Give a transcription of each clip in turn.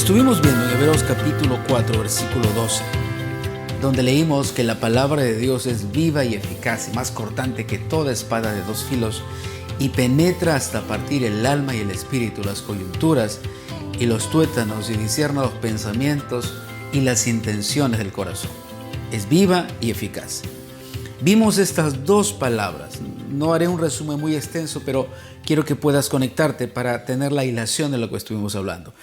Estuvimos viendo en Hebreos capítulo 4, versículo 12, donde leímos que la palabra de Dios es viva y eficaz y más cortante que toda espada de dos filos y penetra hasta partir el alma y el espíritu, las coyunturas y los tuétanos y discierne los pensamientos y las intenciones del corazón. Es viva y eficaz. Vimos estas dos palabras. No haré un resumen muy extenso, pero quiero que puedas conectarte para tener la hilación de lo que estuvimos hablando.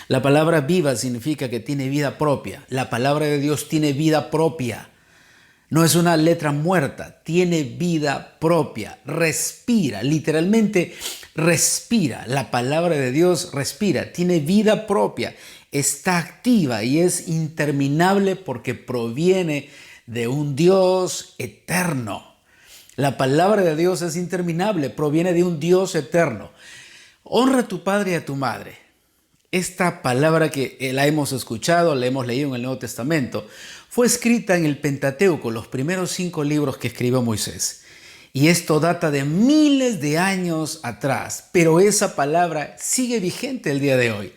La palabra viva significa que tiene vida propia. La palabra de Dios tiene vida propia. No es una letra muerta, tiene vida propia. Respira, literalmente respira. La palabra de Dios respira, tiene vida propia. Está activa y es interminable porque proviene de un Dios eterno. La palabra de Dios es interminable, proviene de un Dios eterno. Honra a tu padre y a tu madre. Esta palabra que la hemos escuchado, la hemos leído en el Nuevo Testamento, fue escrita en el Pentateuco, los primeros 5 libros que escribió Moisés. Y esto data de miles de años atrás, pero esa palabra sigue vigente el día de hoy.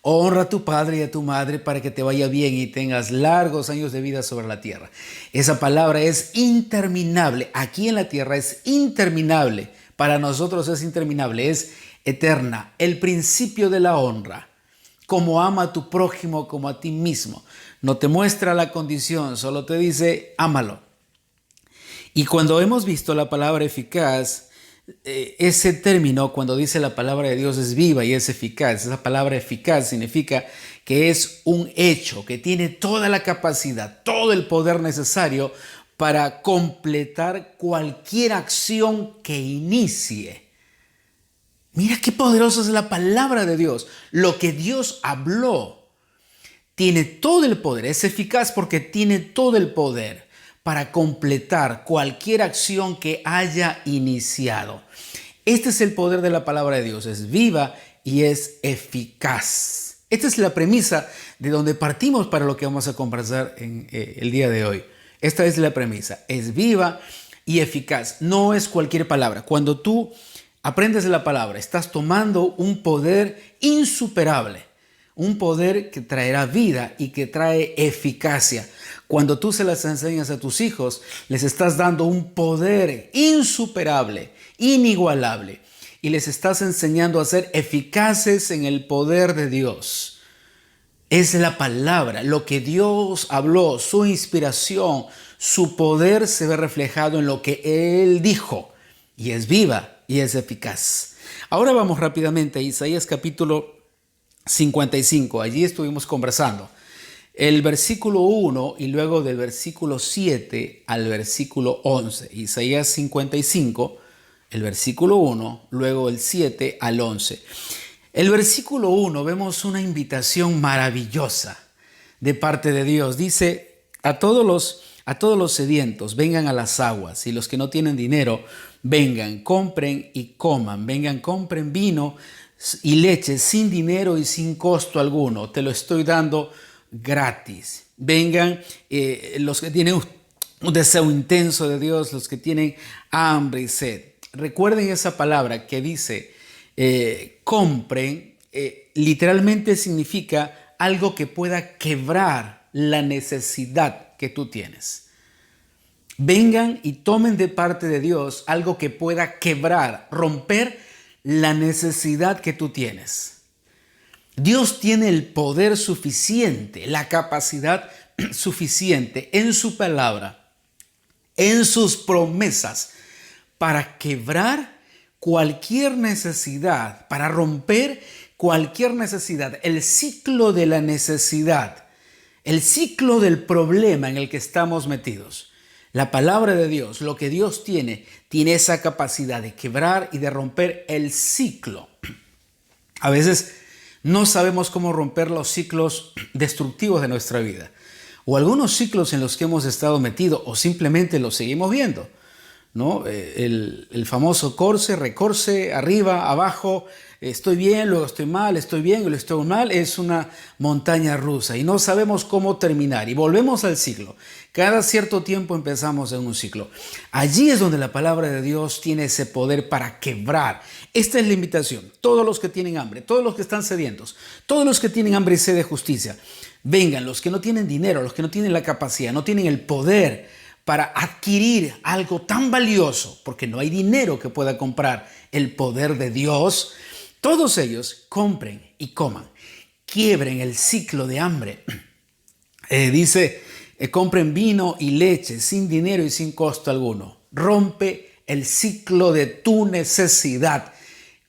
Honra a tu padre y a tu madre para que te vaya bien y tengas largos años de vida sobre la tierra. Esa palabra es interminable. Aquí en la tierra es interminable. Para nosotros es interminable, es eterna. El principio de la honra. Como ama a tu prójimo como a ti mismo. No te muestra la condición, solo te dice ámalo. Y cuando hemos visto la palabra eficaz, ese término, cuando dice la palabra de Dios es viva y es eficaz, esa palabra eficaz significa que es un hecho, que tiene toda la capacidad, todo el poder necesario para completar cualquier acción que inicie. Mira qué poderosa es la palabra de Dios. Lo que Dios habló tiene todo el poder. Es eficaz porque tiene todo el poder para completar cualquier acción que haya iniciado. Este es el poder de la palabra de Dios. Es viva y es eficaz. Esta es la premisa de donde partimos para lo que vamos a conversar en el día de hoy. Esta es la premisa. Es viva y eficaz. No es cualquier palabra. Cuando tú aprendes la palabra, estás tomando un poder insuperable, un poder que traerá vida y que trae eficacia. Cuando tú se las enseñas a tus hijos, les estás dando un poder insuperable, inigualable, y les estás enseñando a ser eficaces en el poder de Dios. Es la palabra, lo que Dios habló, su inspiración, su poder se ve reflejado en lo que Él dijo, y es viva y es eficaz. Ahora vamos rápidamente a Isaías capítulo 55. Allí estuvimos conversando. El versículo 1 y luego del versículo 7 al versículo 11. Isaías 55, el versículo 1, luego el 7 al 11. El versículo 1 vemos una invitación maravillosa de parte de Dios. Dice, a todos los sedientos, vengan a las aguas, y los que no tienen dinero, vengan, compren y coman. Vengan, compren vino y leche sin dinero y sin costo alguno. Te lo estoy dando gratis. Vengan los que tienen un deseo intenso de Dios, los que tienen hambre y sed. Recuerden esa palabra que dice compren. Literalmente significa algo que pueda quebrar la necesidad que tú tienes. Vengan y tomen de parte de Dios algo que pueda quebrar, romper la necesidad que tú tienes. Dios tiene el poder suficiente, la capacidad suficiente en su palabra, en sus promesas, para quebrar cualquier necesidad, para romper cualquier necesidad, el ciclo de la necesidad, el ciclo del problema en el que estamos metidos. La palabra de Dios, lo que Dios tiene esa capacidad de quebrar y de romper el ciclo. A veces no sabemos cómo romper los ciclos destructivos de nuestra vida o algunos ciclos en los que hemos estado metidos o simplemente los seguimos viendo. ¿no? El famoso corse, recorse, arriba, abajo, estoy bien, luego estoy mal, estoy bien, luego estoy mal. Es una montaña rusa y no sabemos cómo terminar y volvemos al ciclo. Cada cierto tiempo empezamos en un ciclo. Allí es donde la palabra de Dios tiene ese poder para quebrar. Esta es la invitación. Todos los que tienen hambre, todos los que están sedientos, todos los que tienen hambre y sed de justicia, vengan. Los que no tienen dinero, los que no tienen la capacidad, no tienen el poder para adquirir algo tan valioso, porque no hay dinero que pueda comprar el poder de Dios, todos ellos compren y coman, quiebren el ciclo de hambre. Compren vino y leche sin dinero y sin costo alguno. Rompe el ciclo de tu necesidad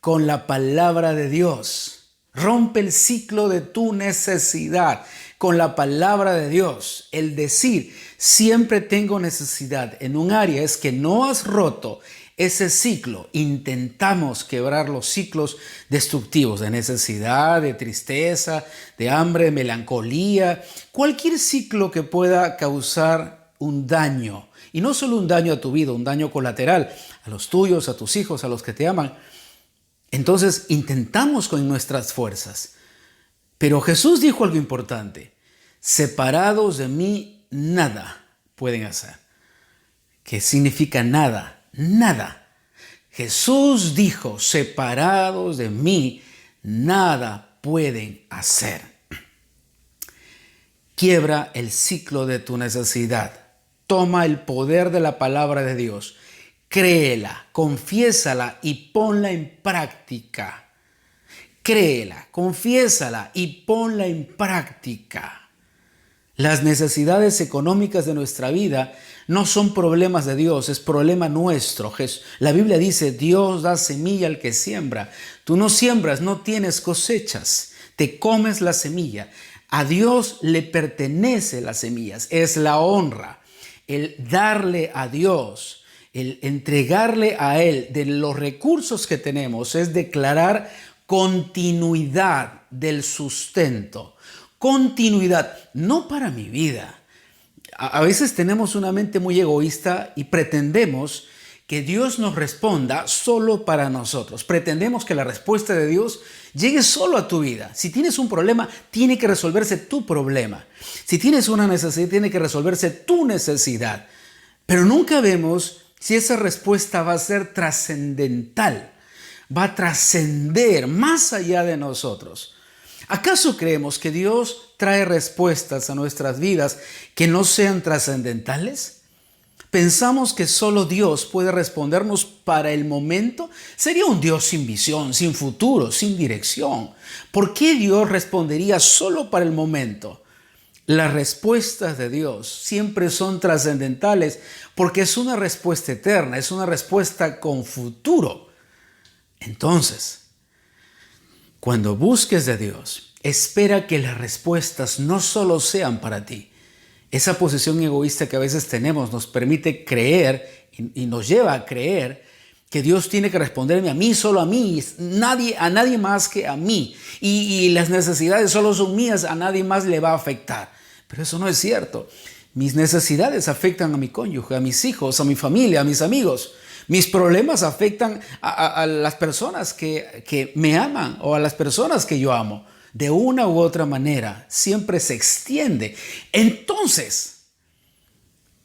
con la palabra de Dios. Rompe el ciclo de tu necesidad con la palabra de Dios. El decir siempre tengo necesidad en un área es que no has roto ese ciclo. Intentamos quebrar los ciclos destructivos de necesidad, de tristeza, de hambre, de melancolía, cualquier ciclo que pueda causar un daño. Y no solo un daño a tu vida, un daño colateral, a los tuyos, a tus hijos, a los que te aman. Entonces intentamos con nuestras fuerzas. Pero Jesús dijo algo importante: separados de mí nada pueden hacer. ¿Qué significa nada? Nada. Jesús dijo: separados de mí nada pueden hacer. Quiebra el ciclo de tu necesidad. Toma el poder de la palabra de Dios. Créela, confiésala y ponla en práctica. Créela, confiésala y ponla en práctica. Las necesidades económicas de nuestra vida no son problemas de Dios, es problema nuestro. La Biblia dice: Dios da semilla al que siembra. Tú no siembras, no tienes cosechas, te comes la semilla. A Dios le pertenece las semillas, es la honra, el darle a Dios, el entregarle a Él de los recursos que tenemos, es declarar continuidad del sustento. Continuidad, no para mi vida. A veces tenemos una mente muy egoísta y pretendemos que Dios nos responda solo para nosotros. Pretendemos que la respuesta de Dios llegue solo a tu vida. Si tienes un problema, tiene que resolverse tu problema. Si tienes una necesidad, tiene que resolverse tu necesidad. Pero nunca vemos si esa respuesta va a ser trascendental, va a trascender más allá de nosotros. ¿Acaso creemos que Dios trae respuestas a nuestras vidas que no sean trascendentales? ¿Pensamos que solo Dios puede respondernos para el momento? Sería un Dios sin visión, sin futuro, sin dirección. ¿Por qué Dios respondería solo para el momento? Las respuestas de Dios siempre son trascendentales porque es una respuesta eterna, es una respuesta con futuro. Entonces, cuando busques de Dios, espera que las respuestas no solo sean para ti. Esa posición egoísta que a veces tenemos nos permite creer y nos lleva a creer que Dios tiene que responderme a mí, solo a mí, a nadie más que a mí. Y las necesidades solo son mías, a nadie más le va a afectar. Pero eso no es cierto. Mis necesidades afectan a mi cónyuge, a mis hijos, a mi familia, a mis amigos. Mis problemas afectan a las personas que me aman o a las personas que yo amo. De una u otra manera, siempre se extiende. Entonces,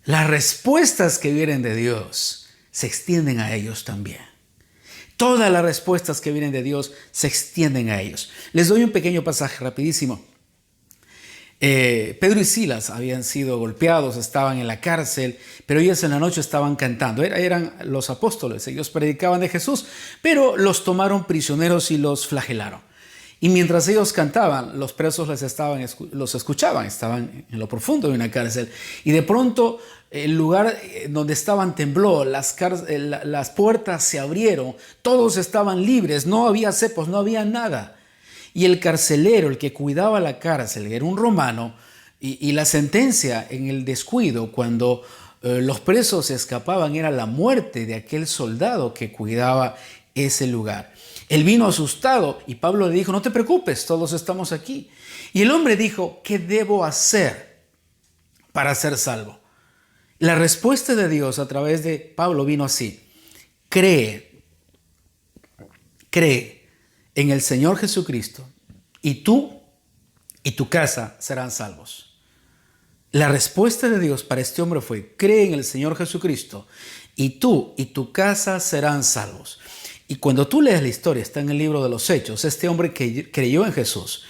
las respuestas que vienen de Dios se extienden a ellos también. Todas las respuestas que vienen de Dios se extienden a ellos. Les doy un pequeño pasaje rapidísimo. Pedro y Silas habían sido golpeados, estaban en la cárcel, pero ellos en la noche estaban cantando. Eran los apóstoles, ellos predicaban de Jesús, pero los tomaron prisioneros y los flagelaron. Y mientras ellos cantaban, los presos los escuchaban, estaban en lo profundo de una cárcel. Y de pronto el lugar donde estaban tembló, las puertas se abrieron, todos estaban libres, no había cepos, no había nada. Y el carcelero, el que cuidaba la cárcel, era un romano, y la sentencia en el descuido, cuando los presos se escapaban, era la muerte de aquel soldado que cuidaba ese lugar. Él vino asustado y Pablo le dijo: no te preocupes, todos estamos aquí. Y el hombre dijo: ¿qué debo hacer para ser salvo? La respuesta de Dios a través de Pablo vino así: cree en el Señor Jesucristo y tú y tu casa serán salvos. La respuesta de Dios para este hombre fue: cree en el Señor Jesucristo y tú y tu casa serán salvos. Y cuando tú lees la historia, está en el libro de los Hechos, este hombre que creyó en Jesús,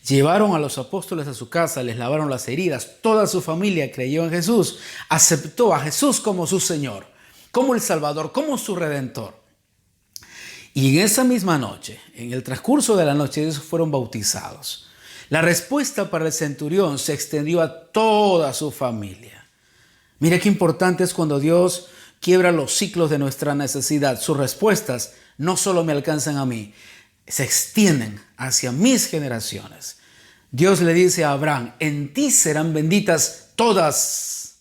llevaron a los apóstoles a su casa, les lavaron las heridas, toda su familia creyó en Jesús, aceptó a Jesús como su Señor, como el Salvador, como su Redentor. Y en esa misma noche, en el transcurso de la noche, ellos fueron bautizados. La respuesta para el centurión se extendió a toda su familia. Mira qué importante es cuando Dios quiebra los ciclos de nuestra necesidad. Sus respuestas no solo me alcanzan a mí, se extienden hacia mis generaciones. Dios le dice a Abraham: en ti serán benditas todas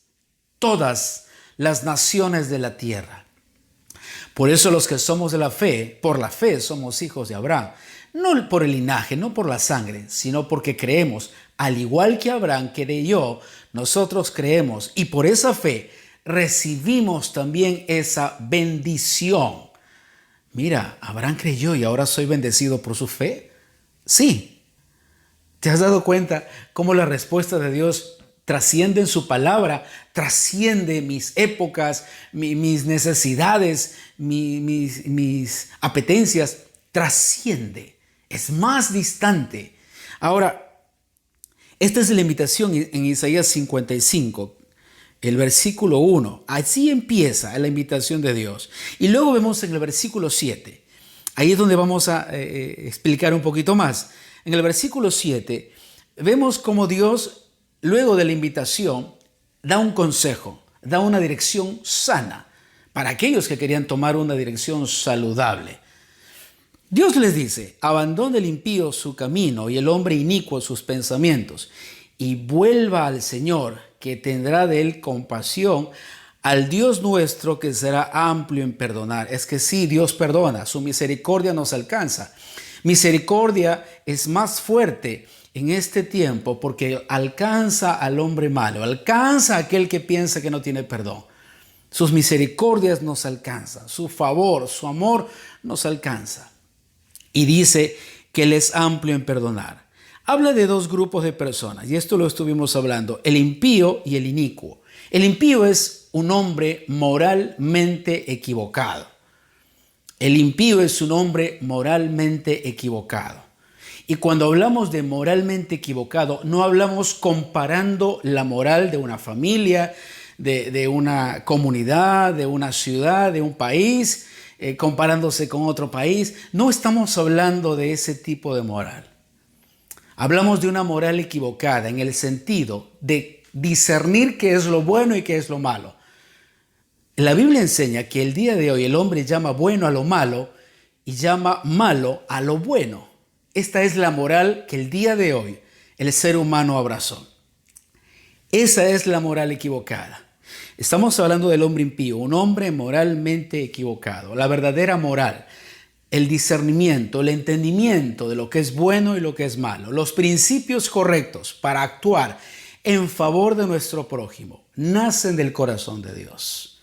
las naciones de la tierra. Por eso los que somos de la fe, por la fe somos hijos de Abraham. No por el linaje, no por la sangre, sino porque creemos. Al igual que Abraham creyó, nosotros creemos y por esa fe recibimos también esa bendición. Mira, Abraham creyó y ahora soy bendecido por su fe. Sí. ¿Te has dado cuenta cómo la respuesta de Dios trasciende en su palabra, trasciende mis épocas, mis necesidades, mis apetencias? Trasciende, es más distante. Ahora, esta es la invitación en Isaías 55, el versículo 1. Así empieza la invitación de Dios. Y luego vemos en el versículo 7. Ahí es donde vamos a explicar un poquito más. En el versículo 7 vemos cómo Dios, luego de la invitación, da un consejo, da una dirección sana para aquellos que querían tomar una dirección saludable. Dios les dice: abandone el impío su camino y el hombre inicuo sus pensamientos, y vuelva al Señor, que tendrá de él compasión, al Dios nuestro, que será amplio en perdonar. Es que sí, Dios perdona, su misericordia nos alcanza. Misericordia es más fuerte en este tiempo porque alcanza al hombre malo, alcanza a aquel que piensa que no tiene perdón. Sus misericordias nos alcanzan, su favor, su amor nos alcanza. Y dice que Él es amplio en perdonar. Habla de dos grupos de personas, y esto lo estuvimos hablando: el impío y el inicuo. El impío es un hombre moralmente equivocado. El impío es un hombre moralmente equivocado. Y cuando hablamos de moralmente equivocado, no hablamos comparando la moral de una familia, de una comunidad, de una ciudad, de un país, comparándose con otro país. No estamos hablando de ese tipo de moral. Hablamos de una moral equivocada en el sentido de discernir qué es lo bueno y qué es lo malo. La Biblia enseña que el día de hoy el hombre llama bueno a lo malo y llama malo a lo bueno. Esta es la moral que el día de hoy el ser humano abrazó. Esa es la moral equivocada. Estamos hablando del hombre impío, un hombre moralmente equivocado. La verdadera moral, el discernimiento, el entendimiento de lo que es bueno y lo que es malo, los principios correctos para actuar en favor de nuestro prójimo, nacen del corazón de Dios.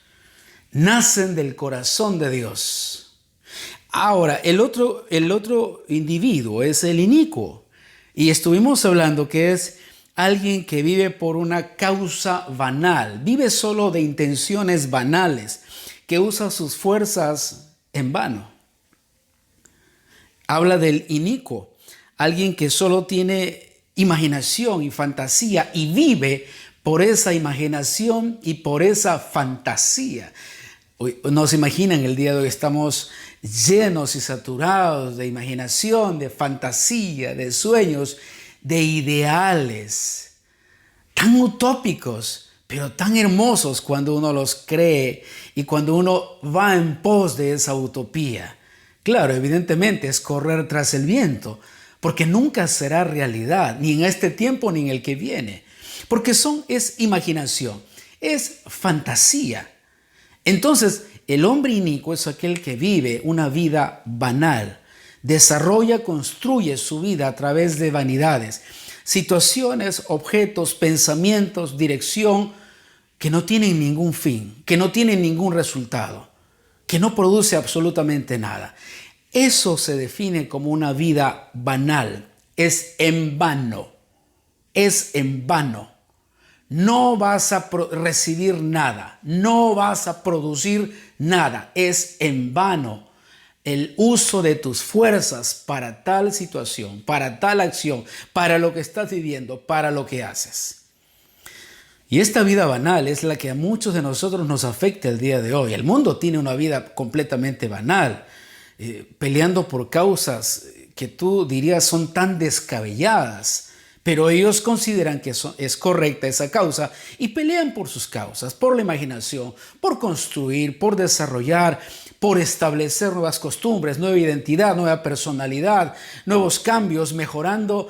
Nacen del corazón de Dios. Ahora, el otro individuo es el inicuo. Y estuvimos hablando que es alguien que vive por una causa banal, vive solo de intenciones banales, que usa sus fuerzas en vano. Habla del inicuo, alguien que solo tiene imaginación y fantasía y vive por esa imaginación y por esa fantasía. No se imaginan, el día de hoy estamos llenos y saturados de imaginación, de fantasía, de sueños, de ideales tan utópicos, pero tan hermosos cuando uno los cree y cuando uno va en pos de esa utopía. Claro, evidentemente es correr tras el viento, porque nunca será realidad, ni en este tiempo ni en el que viene, porque es imaginación, es fantasía. Entonces, el hombre inicuo es aquel que vive una vida banal, desarrolla, construye su vida a través de vanidades, situaciones, objetos, pensamientos, dirección que no tienen ningún fin, que no tienen ningún resultado, que no produce absolutamente nada. Eso se define como una vida banal, es en vano, es en vano. No vas a recibir nada, no vas a producir nada, es en vano el uso de tus fuerzas para tal situación, para tal acción, para lo que estás viviendo, para lo que haces. Y esta vida banal es la que a muchos de nosotros nos afecta el día de hoy. El mundo tiene una vida completamente banal, peleando por causas que tú dirías son tan descabelladas, pero ellos consideran que es correcta esa causa y pelean por sus causas, por la imaginación, por construir, por desarrollar, por establecer nuevas costumbres, nueva identidad, nueva personalidad, nuevos cambios, mejorando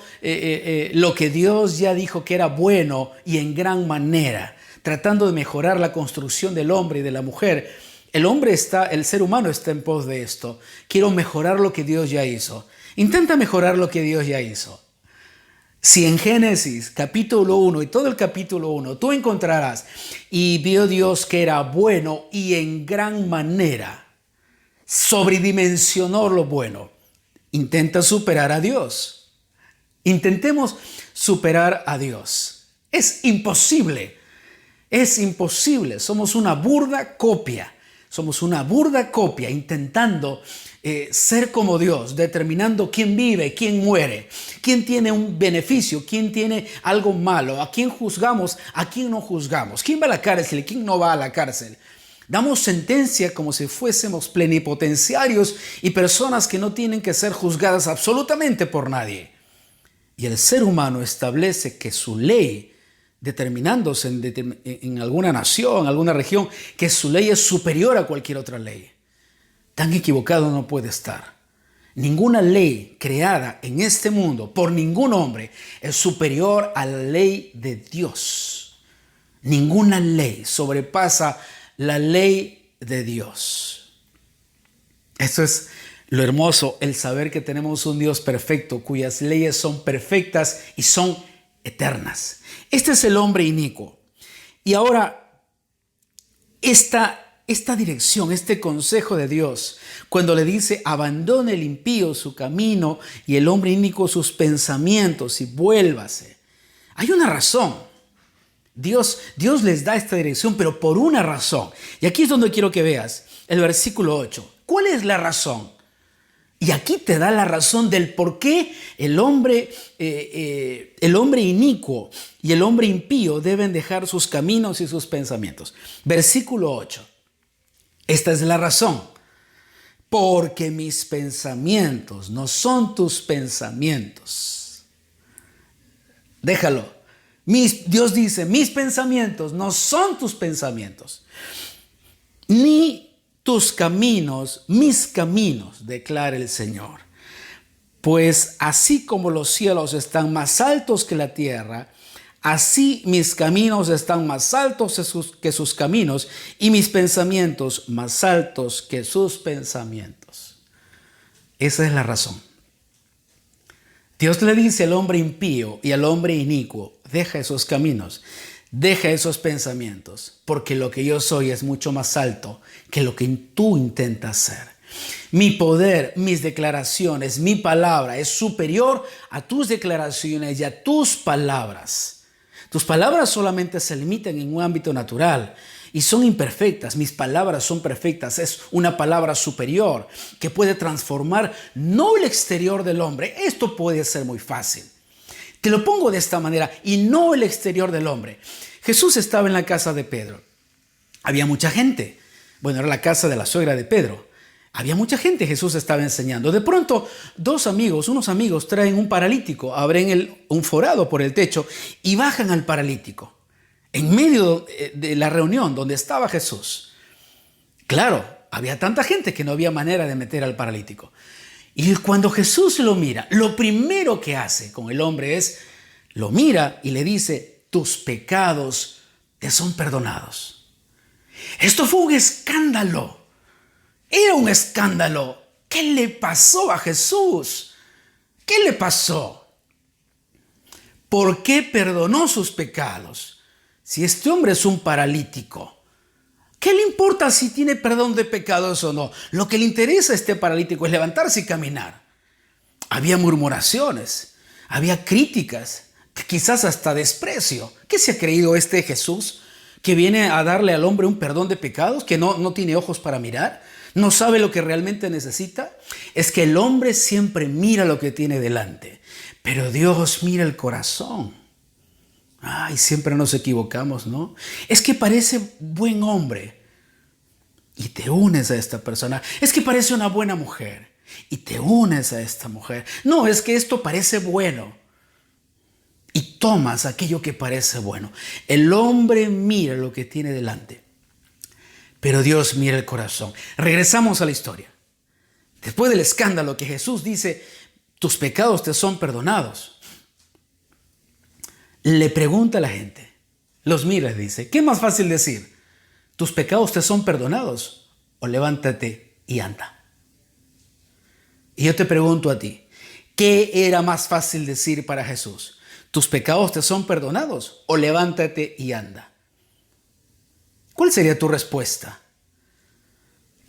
lo que Dios ya dijo que era bueno y en gran manera, tratando de mejorar la construcción del hombre y de la mujer. El ser humano está en pos de esto. Quiero mejorar lo que Dios ya hizo. Intenta mejorar lo que Dios ya hizo. Si en Génesis capítulo 1 y todo el capítulo 1 tú encontrarás y vio Dios que era bueno y en gran manera, sobredimensionó lo bueno. Intenta superar a Dios. Intentemos superar a Dios. Es imposible. Es imposible. Somos una burda copia. Somos una burda copia intentando ser como Dios, determinando quién vive, quién muere, quién tiene un beneficio, quién tiene algo malo, a quién juzgamos, a quién no juzgamos, quién va a la cárcel, quién no va a la cárcel. Damos sentencia como si fuésemos plenipotenciarios y personas que no tienen que ser juzgadas absolutamente por nadie. Y el ser humano establece que su ley, determinándose en alguna nación, en alguna región, que su ley es superior a cualquier otra ley. Tan equivocado no puede estar. Ninguna ley creada en este mundo por ningún hombre es superior a la ley de Dios. Ninguna ley sobrepasa la ley de Dios. Esto es lo hermoso, el saber que tenemos un Dios perfecto, cuyas leyes son perfectas y son eternas. Este es el hombre inicuo. Y ahora, esta dirección, este consejo de Dios, cuando le dice abandone el impío su camino y el hombre inicuo sus pensamientos y vuélvase, hay una razón. Dios les da esta dirección, pero por una razón. Y aquí es donde quiero que veas el versículo 8. ¿Cuál es la razón? Y aquí te da la razón del por qué el hombre inicuo y el hombre impío deben dejar sus caminos y sus pensamientos. Versículo 8. Esta es la razón. Porque mis pensamientos no son tus pensamientos. Déjalo. Dios dice, mis pensamientos no son tus pensamientos. Ni tus caminos, mis caminos, declara el Señor. Pues así como los cielos están más altos que la tierra, así mis caminos están más altos que sus caminos y mis pensamientos más altos que sus pensamientos. Esa es la razón. Dios le dice al hombre impío y al hombre inicuo, deja esos caminos, deja esos pensamientos, porque lo que yo soy es mucho más alto que lo que tú intentas ser. Mi poder, mis declaraciones, mi palabra es superior a tus declaraciones y a tus palabras. Tus palabras solamente se limitan en un ámbito natural y son imperfectas. Mis palabras son perfectas. Es una palabra superior que puede transformar no el exterior del hombre. Esto puede ser muy fácil. Te lo pongo de esta manera, y no el exterior del hombre. Jesús estaba en la casa de Pedro. Había mucha gente. Bueno, era la casa de la suegra de Pedro. Había mucha gente, Jesús estaba enseñando. De pronto, unos amigos traen un paralítico, abren un forado por el techo y bajan al paralítico en medio de la reunión donde estaba Jesús. Claro, había tanta gente que no había manera de meter al paralítico. Y cuando Jesús lo mira, lo primero que hace con el hombre es, lo mira y le dice, tus pecados te son perdonados. Esto fue un escándalo. Era un escándalo. ¿Qué le pasó a Jesús? ¿Qué le pasó? ¿Por qué perdonó sus pecados? Si este hombre es un paralítico, ¿qué le importa si tiene perdón de pecados o no? Lo que le interesa a este paralítico es levantarse y caminar. Había murmuraciones, había críticas, quizás hasta desprecio. ¿Qué se ha creído este Jesús que viene a darle al hombre un perdón de pecados, que no tiene ojos para mirar? ¿No sabe lo que realmente necesita? Es que el hombre siempre mira lo que tiene delante, pero Dios mira el corazón. Ay, siempre nos equivocamos, ¿no? Es que parece buen hombre y te unes a esta persona. Es que parece una buena mujer y te unes a esta mujer. No, es que esto parece bueno y tomas aquello que parece bueno. El hombre mira lo que tiene delante, pero Dios mira el corazón. Regresamos a la historia. Después del escándalo que Jesús dice, tus pecados te son perdonados, le pregunta a la gente, los mira y dice, ¿qué es más fácil decir? ¿Tus pecados te son perdonados? O levántate y anda. Y yo te pregunto a ti, ¿qué era más fácil decir para Jesús? ¿Tus pecados te son perdonados? O levántate y anda. ¿Cuál sería tu respuesta?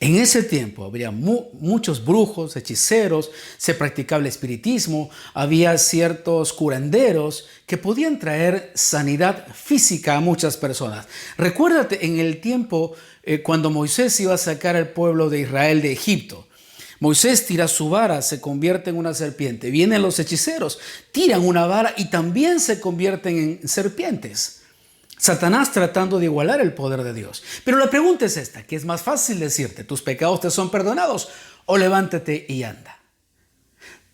En ese tiempo habría muchos brujos, hechiceros, se practicaba el espiritismo, había ciertos curanderos que podían traer sanidad física a muchas personas. Recuérdate en el tiempo cuando Moisés iba a sacar al pueblo de Israel de Egipto. Moisés tira su vara, se convierte en una serpiente. Vienen los hechiceros, tiran una vara y también se convierten en serpientes. Satanás tratando de igualar el poder de Dios. Pero la pregunta es esta, ¿qué es más fácil decirte? ¿Tus pecados te son perdonados? O levántate y anda.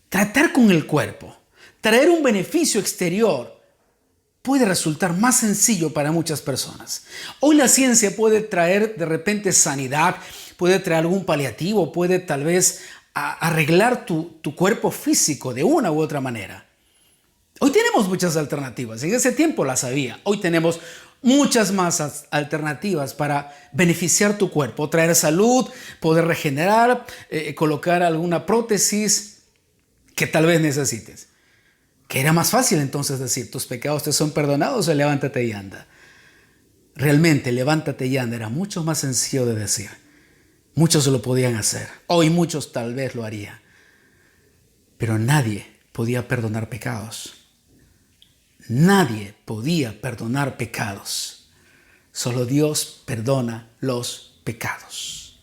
Tratar con el cuerpo, traer un beneficio exterior, puede resultar más sencillo para muchas personas. Hoy la ciencia puede traer de repente sanidad, puede traer algún paliativo, puede tal vez arreglar tu cuerpo físico de una u otra manera. Hoy tenemos muchas alternativas, en ese tiempo las había. Hoy tenemos muchas más alternativas para beneficiar tu cuerpo, traer salud, poder regenerar, colocar alguna prótesis que tal vez necesites. Que era más fácil entonces decir, tus pecados te son perdonados o levántate y anda. Realmente, levántate y anda era mucho más sencillo de decir. Muchos lo podían hacer, hoy muchos tal vez lo harían. Pero nadie podía perdonar pecados. Nadie podía perdonar pecados. Solo Dios perdona los pecados.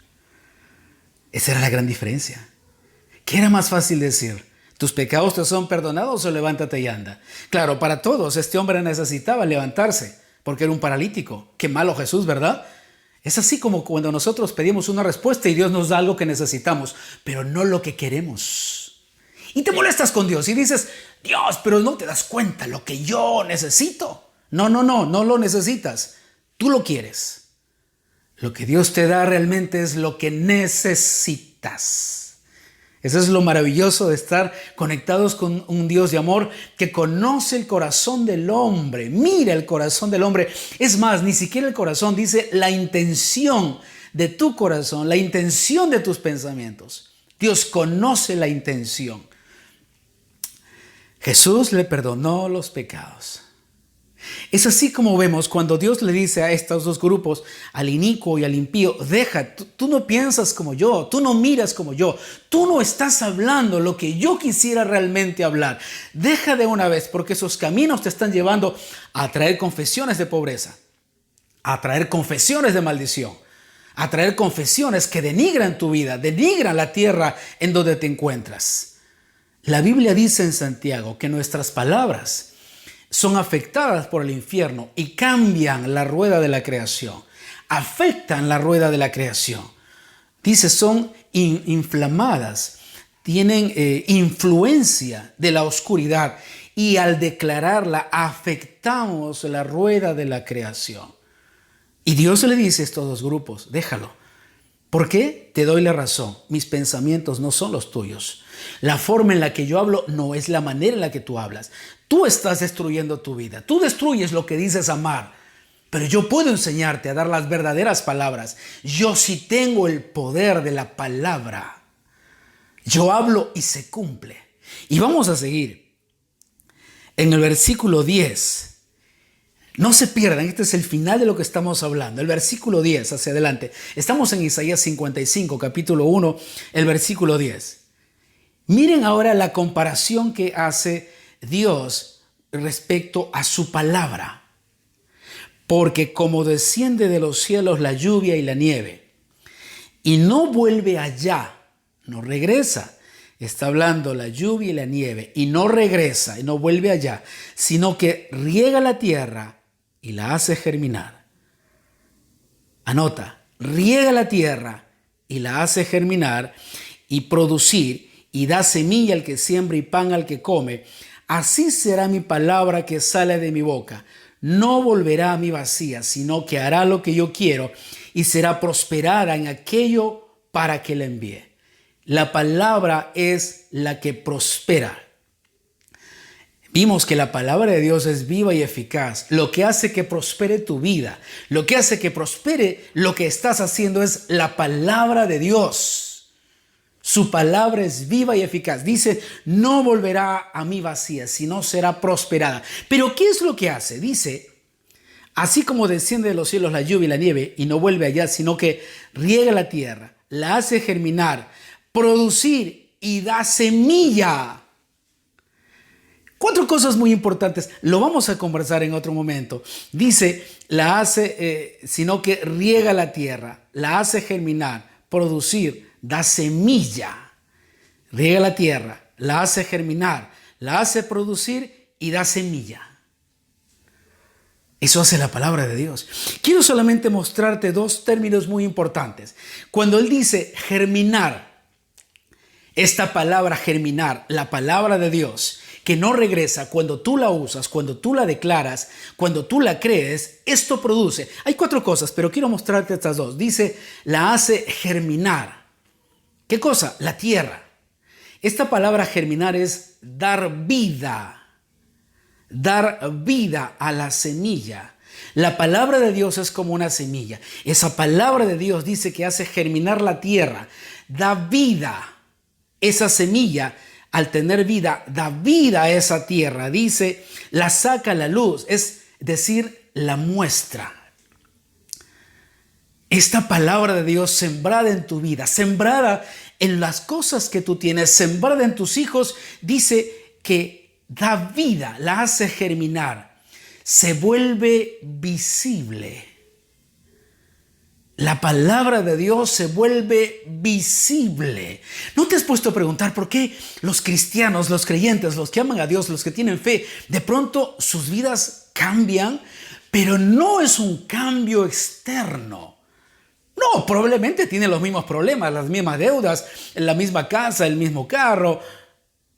Esa era la gran diferencia. ¿Qué era más fácil decir? ¿Tus pecados te son perdonados o levántate y anda? Claro, para todos este hombre necesitaba levantarse porque era un paralítico. Qué malo Jesús, ¿verdad? Es así como cuando nosotros pedimos una respuesta y Dios nos da algo que necesitamos, pero no lo que queremos. Y te molestas con Dios y dices, Dios, pero no te das cuenta lo que yo necesito. No lo necesitas. Tú lo quieres. Lo que Dios te da realmente es lo que necesitas. Eso es lo maravilloso de estar conectados con un Dios de amor que conoce el corazón del hombre. Mira el corazón del hombre. Es más, ni siquiera el corazón, dice la intención de tu corazón, la intención de tus pensamientos. Dios conoce la intención. Jesús le perdonó los pecados. Es así como vemos cuando Dios le dice a estos dos grupos, al inicuo y al impío, deja, tú no piensas como yo, tú no miras como yo, tú no estás hablando lo que yo quisiera realmente hablar. Deja de una vez, porque esos caminos te están llevando a traer confesiones de pobreza, a traer confesiones de maldición, a traer confesiones que denigran tu vida, denigran la tierra en donde te encuentras. La Biblia dice en Santiago que nuestras palabras son afectadas por el infierno y cambian la rueda de la creación, afectan la rueda de la creación. Dice, son inflamadas, tienen influencia de la oscuridad y al declararla afectamos la rueda de la creación. Y Dios le dice a estos dos grupos, déjalo. ¿Por qué? Te doy la razón. Mis pensamientos no son los tuyos. La forma en la que yo hablo no es la manera en la que tú hablas. Tú estás destruyendo tu vida. Tú destruyes lo que dices amar. Pero yo puedo enseñarte a dar las verdaderas palabras. Yo sí tengo el poder de la palabra. Yo hablo y se cumple. Y vamos a seguir. En el versículo 10 No se pierdan, este es el final de lo que estamos hablando. El versículo 10 hacia adelante. Estamos en Isaías 55, capítulo 1, el versículo 10. Miren ahora la comparación que hace Dios respecto a su palabra. Porque como desciende de los cielos la lluvia y la nieve, y no vuelve allá, no regresa. Está hablando la lluvia y la nieve, y no regresa, y no vuelve allá, sino que riega la tierra y la hace germinar. Anota, riega la tierra y la hace germinar y producir, y da semilla al que siembra y pan al que come. Así será mi palabra que sale de mi boca. No volverá a mí vacía, sino que hará lo que yo quiero y será prosperada en aquello para que la envíe. La palabra es la que prospera. Vimos que la palabra de Dios es viva y eficaz. Lo que hace que prospere tu vida, lo que hace que prospere lo que estás haciendo es la palabra de Dios. Su palabra es viva y eficaz. Dice, no volverá a mí vacía, sino será prosperada. Pero ¿qué es lo que hace? Dice, así como desciende de los cielos la lluvia y la nieve y no vuelve allá, sino que riega la tierra, la hace germinar, producir y da semilla. 4 cosas muy importantes. Lo vamos a conversar en otro momento. Dice, la hace, sino que riega la tierra, la hace germinar, producir, da semilla. Riega la tierra, la hace germinar, la hace producir y da semilla. Eso hace la palabra de Dios. Quiero solamente mostrarte 2 términos muy importantes. Cuando él dice germinar, esta palabra germinar, la palabra de Dios, que no regresa, cuando tú la usas, cuando tú la declaras, cuando tú la crees, esto produce. Hay 4 cosas, pero quiero mostrarte estas 2. Dice, la hace germinar. ¿Qué cosa? La tierra. Esta palabra germinar es dar vida a la semilla. La palabra de Dios es como una semilla. Esa palabra de Dios dice que hace germinar la tierra, da vida. Esa semilla, al tener vida, da vida a esa tierra. Dice, la saca a la luz, es decir, la muestra. Esta palabra de Dios sembrada en tu vida, sembrada en las cosas que tú tienes, sembrada en tus hijos, dice que da vida, la hace germinar, se vuelve visible. La palabra de Dios se vuelve visible. ¿No te has puesto a preguntar por qué los cristianos, los creyentes, los que aman a Dios, los que tienen fe, de pronto sus vidas cambian, pero no es un cambio externo? No, probablemente tienen los mismos problemas, las mismas deudas, la misma casa, el mismo carro,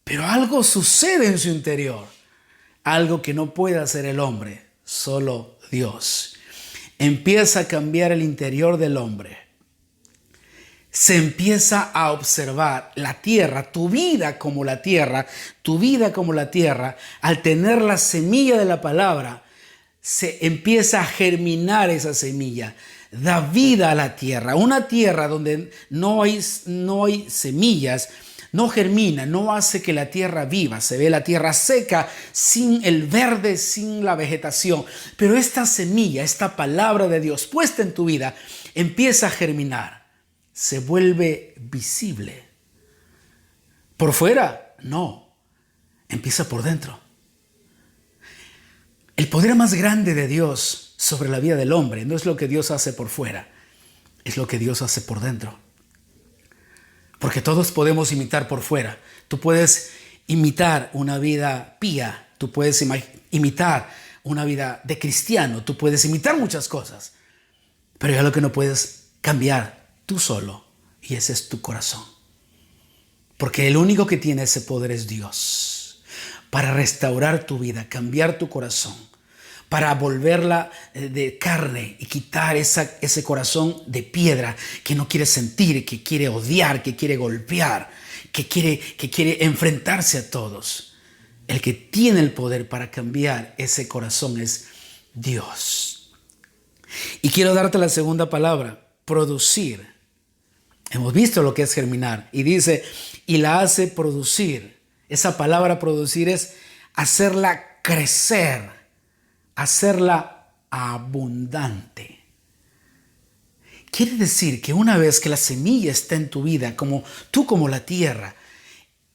pero algo sucede en su interior, algo que no puede hacer el hombre, solo Dios. Empieza a cambiar el interior del hombre. Se empieza a observar la tierra, tu vida como la tierra, al tener la semilla de la palabra, se empieza a germinar esa semilla. Da vida a la tierra. Una tierra donde no hay semillas, no germina, no hace que la tierra viva. Se ve la tierra seca, sin el verde, sin la vegetación. Pero esta semilla, esta palabra de Dios puesta en tu vida, empieza a germinar. Se vuelve visible. Por fuera, no. Empieza por dentro. El poder más grande de Dios sobre la vida del hombre no es lo que Dios hace por fuera, es lo que Dios hace por dentro. Porque todos podemos imitar por fuera. Tú puedes imitar una vida pía, tú puedes imitar una vida de cristiano, tú puedes imitar muchas cosas, pero ya lo que no puedes cambiar tú solo, y ese es tu corazón. Porque el único que tiene ese poder es Dios, para restaurar tu vida, cambiar tu corazón, para volverla de carne y quitar ese corazón de piedra que no quiere sentir, que quiere odiar, que quiere golpear, que quiere enfrentarse a todos. El que tiene el poder para cambiar ese corazón es Dios. Y quiero darte la segunda palabra, producir. Hemos visto lo que es germinar y dice, y la hace producir. Esa palabra producir es hacerla crecer, hacerla abundante. Quiere decir que una vez que la semilla está en tu vida, como la tierra,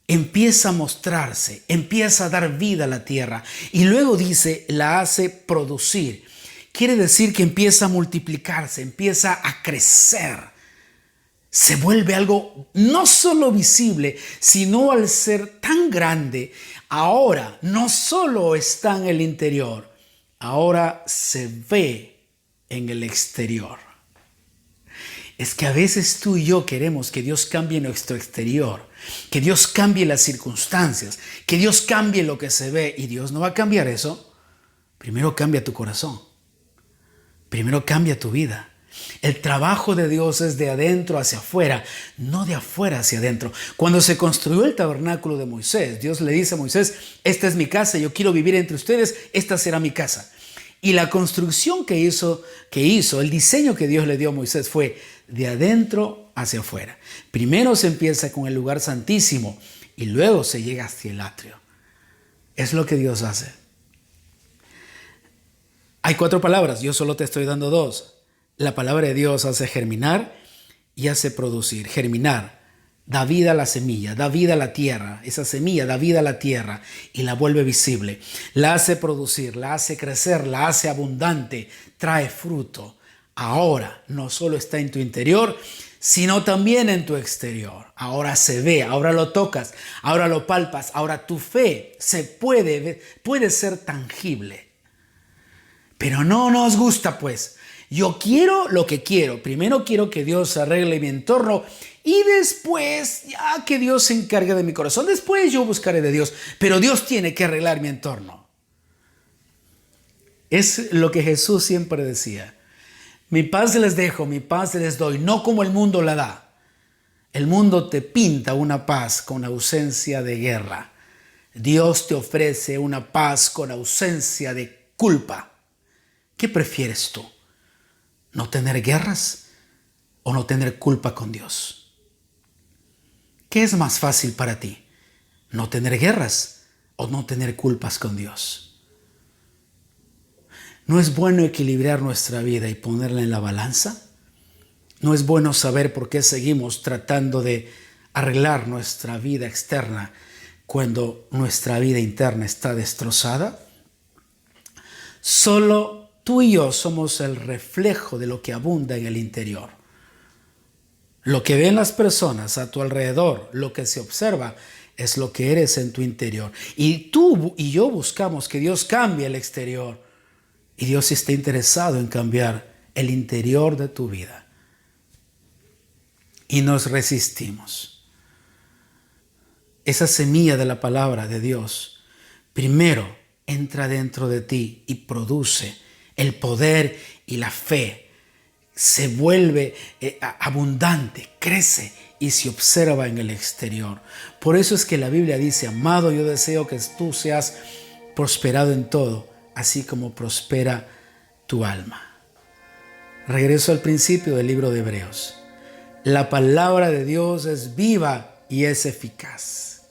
empieza a mostrarse, empieza a dar vida a la tierra y luego dice, la hace producir. Quiere decir que empieza a multiplicarse, empieza a crecer. Se vuelve algo no solo visible, sino al ser tan grande, ahora no solo está en el interior, ahora se ve en el exterior. Es que a veces tú y yo queremos que Dios cambie nuestro exterior, que Dios cambie las circunstancias, que Dios cambie lo que se ve, y Dios no va a cambiar eso. Primero cambia tu corazón, primero cambia tu vida. El trabajo de Dios es de adentro hacia afuera, no de afuera hacia adentro. Cuando se construyó el tabernáculo de Moisés, Dios le dice a Moisés, esta es mi casa, yo quiero vivir entre ustedes, esta será mi casa. Y la construcción que hizo, el diseño que Dios le dio a Moisés fue de adentro hacia afuera. Primero se empieza con el lugar santísimo y luego se llega hacia el atrio. Es lo que Dios hace. Hay 4 palabras, yo solo te estoy dando 2. La palabra de Dios hace germinar y hace producir. Germinar da vida a la semilla, da vida a la tierra. Esa semilla da vida a la tierra y la vuelve visible. La hace producir, la hace crecer, la hace abundante, trae fruto. Ahora no solo está en tu interior, sino también en tu exterior. Ahora se ve, ahora lo tocas, ahora lo palpas, ahora tu fe puede ser tangible. Pero no nos gusta, pues. Yo quiero lo que quiero. Primero quiero que Dios arregle mi entorno y después ya que Dios se encargue de mi corazón. Después yo buscaré de Dios. Pero Dios tiene que arreglar mi entorno. Es lo que Jesús siempre decía. Mi paz les dejo, mi paz les doy, no como el mundo la da. El mundo te pinta una paz con ausencia de guerra. Dios te ofrece una paz con ausencia de culpa. ¿Qué prefieres tú? ¿No tener guerras o no tener culpa con Dios? ¿Qué es más fácil para ti? ¿No tener guerras o no tener culpas con Dios? ¿No es bueno equilibrar nuestra vida y ponerla en la balanza? ¿No es bueno saber por qué seguimos tratando de arreglar nuestra vida externa cuando nuestra vida interna está destrozada? Solo tú y yo somos el reflejo de lo que abunda en el interior. Lo que ven las personas a tu alrededor, lo que se observa, es lo que eres en tu interior. Y tú y yo buscamos que Dios cambie el exterior. Y Dios está interesado en cambiar el interior de tu vida. Y nos resistimos. Esa semilla de la palabra de Dios, primero entra dentro de ti y produce el poder y la fe. Se vuelve abundante, crece y se observa en el exterior. Por eso es que la Biblia dice, amado, yo deseo que tú seas prosperado en todo, así como prospera tu alma. Regreso al principio del libro de Hebreos. La palabra de Dios es viva y es eficaz.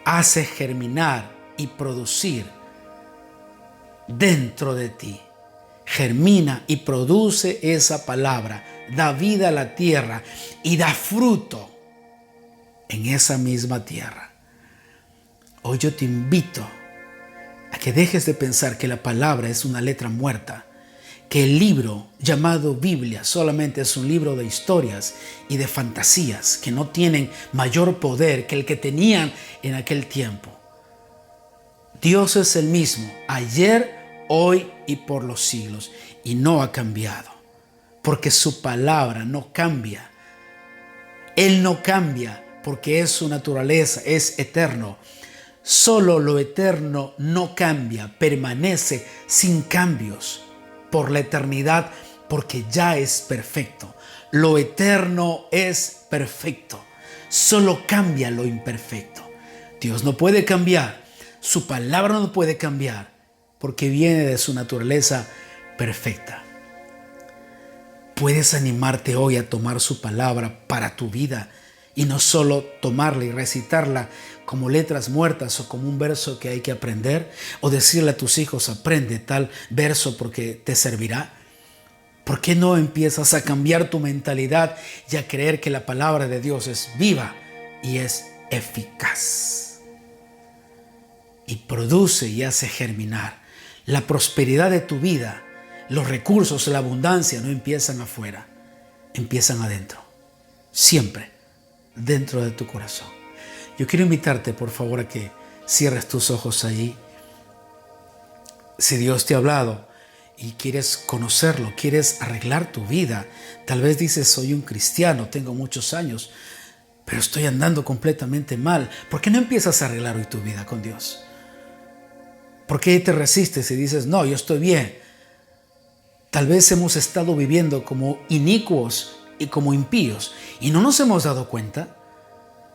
Hace germinar y producir dentro de ti. Germina y produce esa palabra, da vida a la tierra y da fruto en esa misma tierra. Hoy yo te invito a que dejes de pensar que la palabra es una letra muerta, que el libro llamado Biblia solamente es un libro de historias y de fantasías que no tienen mayor poder que el que tenían en aquel tiempo. Dios es el mismo ayer, hoy y por los siglos, y no ha cambiado, porque su palabra no cambia. Él no cambia porque es su naturaleza, es eterno. Solo lo eterno no cambia, permanece sin cambios por la eternidad, porque ya es perfecto. Lo eterno es perfecto, solo cambia lo imperfecto. Dios no puede cambiar, su palabra no puede cambiar, porque viene de su naturaleza perfecta. Puedes animarte hoy a tomar su palabra para tu vida y no solo tomarla y recitarla como letras muertas o como un verso que hay que aprender, o decirle a tus hijos, aprende tal verso porque te servirá. ¿Por qué no empiezas a cambiar tu mentalidad y a creer que la palabra de Dios es viva y es eficaz? Y produce y hace germinar. La prosperidad de tu vida, los recursos, la abundancia no empiezan afuera, empiezan adentro. Siempre dentro de tu corazón. Yo quiero invitarte, por favor, a que cierres tus ojos allí. Si Dios te ha hablado y quieres conocerlo, quieres arreglar tu vida, tal vez dices, soy un cristiano, tengo muchos años, pero estoy andando completamente mal. ¿Por qué no empiezas a arreglar hoy tu vida con Dios? ¿Por qué te resistes y dices, no, yo estoy bien? Tal vez hemos estado viviendo como inicuos y como impíos y no nos hemos dado cuenta.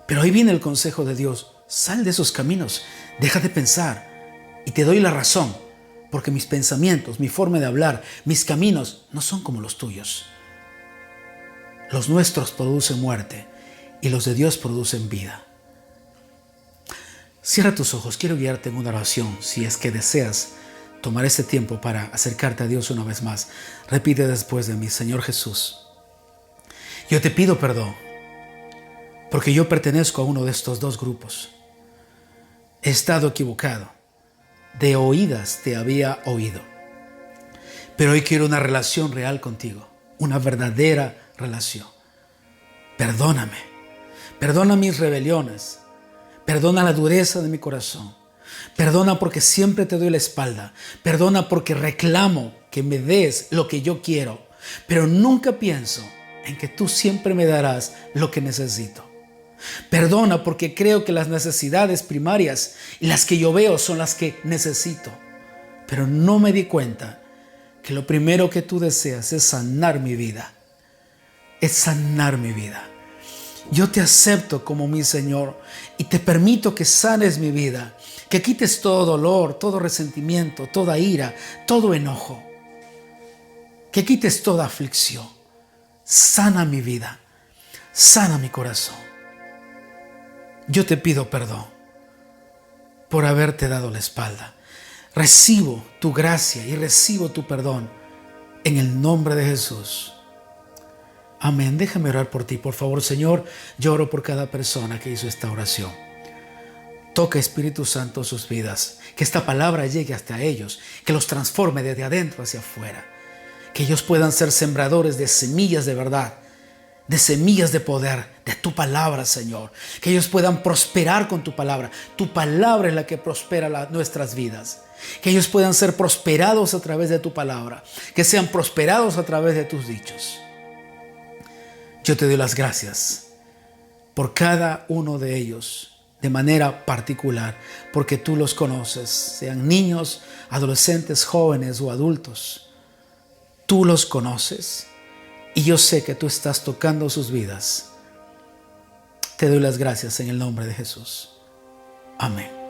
Pero ahí viene el consejo de Dios. Sal de esos caminos, deja de pensar y te doy la razón, porque mis pensamientos, mi forma de hablar, mis caminos no son como los tuyos. Los nuestros producen muerte y los de Dios producen vida. Cierra tus ojos, quiero guiarte en una oración. Si es que deseas tomar este tiempo para acercarte a Dios una vez más, repite después de mí: Señor Jesús, yo te pido perdón porque yo pertenezco a uno de estos dos grupos. He estado equivocado. De oídas te había oído. Pero hoy quiero una relación real contigo, una verdadera relación. Perdóname. Perdona mis rebeliones. Perdona la dureza de mi corazón. Perdona porque siempre te doy la espalda. Perdona porque reclamo que me des lo que yo quiero, pero nunca pienso en que tú siempre me darás lo que necesito. Perdona porque creo que las necesidades primarias y las que yo veo son las que necesito, pero no me di cuenta que lo primero que tú deseas es sanar mi vida. Es sanar mi vida. Yo te acepto como mi Señor y te permito que sanes mi vida, que quites todo dolor, todo resentimiento, toda ira, todo enojo, que quites toda aflicción. Sana mi vida, sana mi corazón. Yo te pido perdón por haberte dado la espalda. Recibo tu gracia y recibo tu perdón en el nombre de Jesús. Amén. Déjame orar por ti, por favor, Señor. Yo oro por cada persona que hizo esta oración. Toca, Espíritu Santo, sus vidas. Que esta palabra llegue hasta ellos. Que los transforme desde adentro hacia afuera. Que ellos puedan ser sembradores de semillas de verdad, de semillas de poder, de tu palabra, Señor. Que ellos puedan prosperar con tu palabra. Tu palabra es la que prospera nuestras vidas. Que ellos puedan ser prosperados a través de tu palabra. Que sean prosperados a través de tus dichos. Yo te doy las gracias por cada uno de ellos de manera particular, porque tú los conoces, sean niños, adolescentes, jóvenes o adultos. Tú los conoces y yo sé que tú estás tocando sus vidas. Te doy las gracias en el nombre de Jesús. Amén.